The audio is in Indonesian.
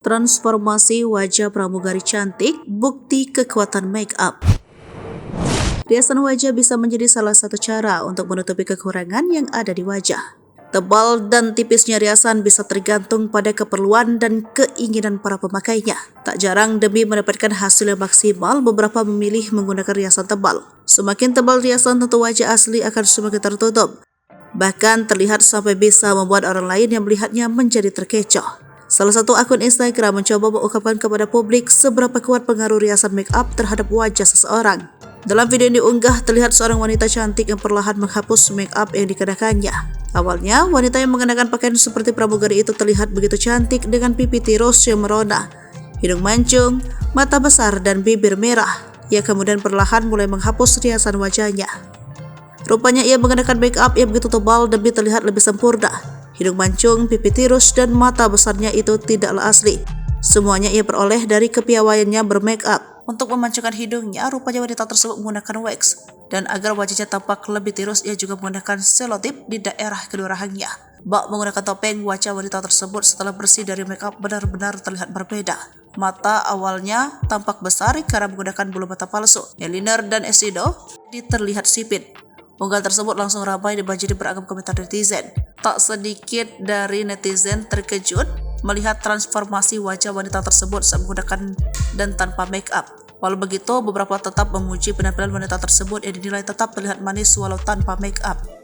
Transformasi wajah pramugari cantik, bukti kekuatan make up. Riasan wajah bisa menjadi salah satu cara untuk menutupi kekurangan yang ada di wajah. Tebal dan tipisnya riasan bisa tergantung pada keperluan dan keinginan para pemakainya. Tak jarang demi mendapatkan hasil yang maksimal, beberapa memilih menggunakan riasan tebal. Semakin tebal riasan, tentu wajah asli akan semakin tertutup. Bahkan terlihat sampai bisa membuat orang lain yang melihatnya menjadi terkecoh. Salah satu akun Instagram mencoba mengungkapkan kepada publik seberapa kuat pengaruh riasan make up terhadap wajah seseorang. Dalam video yang diunggah, terlihat seorang wanita cantik yang perlahan menghapus make up yang dikenakannya. Awalnya, wanita yang mengenakan pakaian seperti pramugari itu terlihat begitu cantik dengan pipi tirus yang merona, hidung mancung, mata besar, dan bibir merah. Ia kemudian perlahan mulai menghapus riasan wajahnya. Rupanya ia mengenakan make up yang begitu tebal demi terlihat lebih sempurna. Hidung mancung, pipi tirus, dan mata besarnya itu tidaklah asli. Semuanya ia peroleh dari kepiawaiannya bermake up. Untuk memancungkan hidungnya, rupanya wanita tersebut menggunakan wax. Dan agar wajahnya tampak lebih tirus, ia juga menggunakan selotip di daerah kedua rahangnya. Bak menggunakan topeng, wajah wanita tersebut setelah bersih dari make up benar-benar terlihat berbeda. Mata awalnya tampak besar karena menggunakan bulu mata palsu. Eyeliner dan eyeshadow terlihat sipit. Unggahan tersebut langsung ramai dibanjiri beragam komentar netizen. Tak sedikit dari netizen terkejut melihat transformasi wajah wanita tersebut saat menggunakan dan tanpa make up. Walau begitu, beberapa tetap memuji penampilan wanita tersebut yang dinilai tetap terlihat manis walau tanpa make up.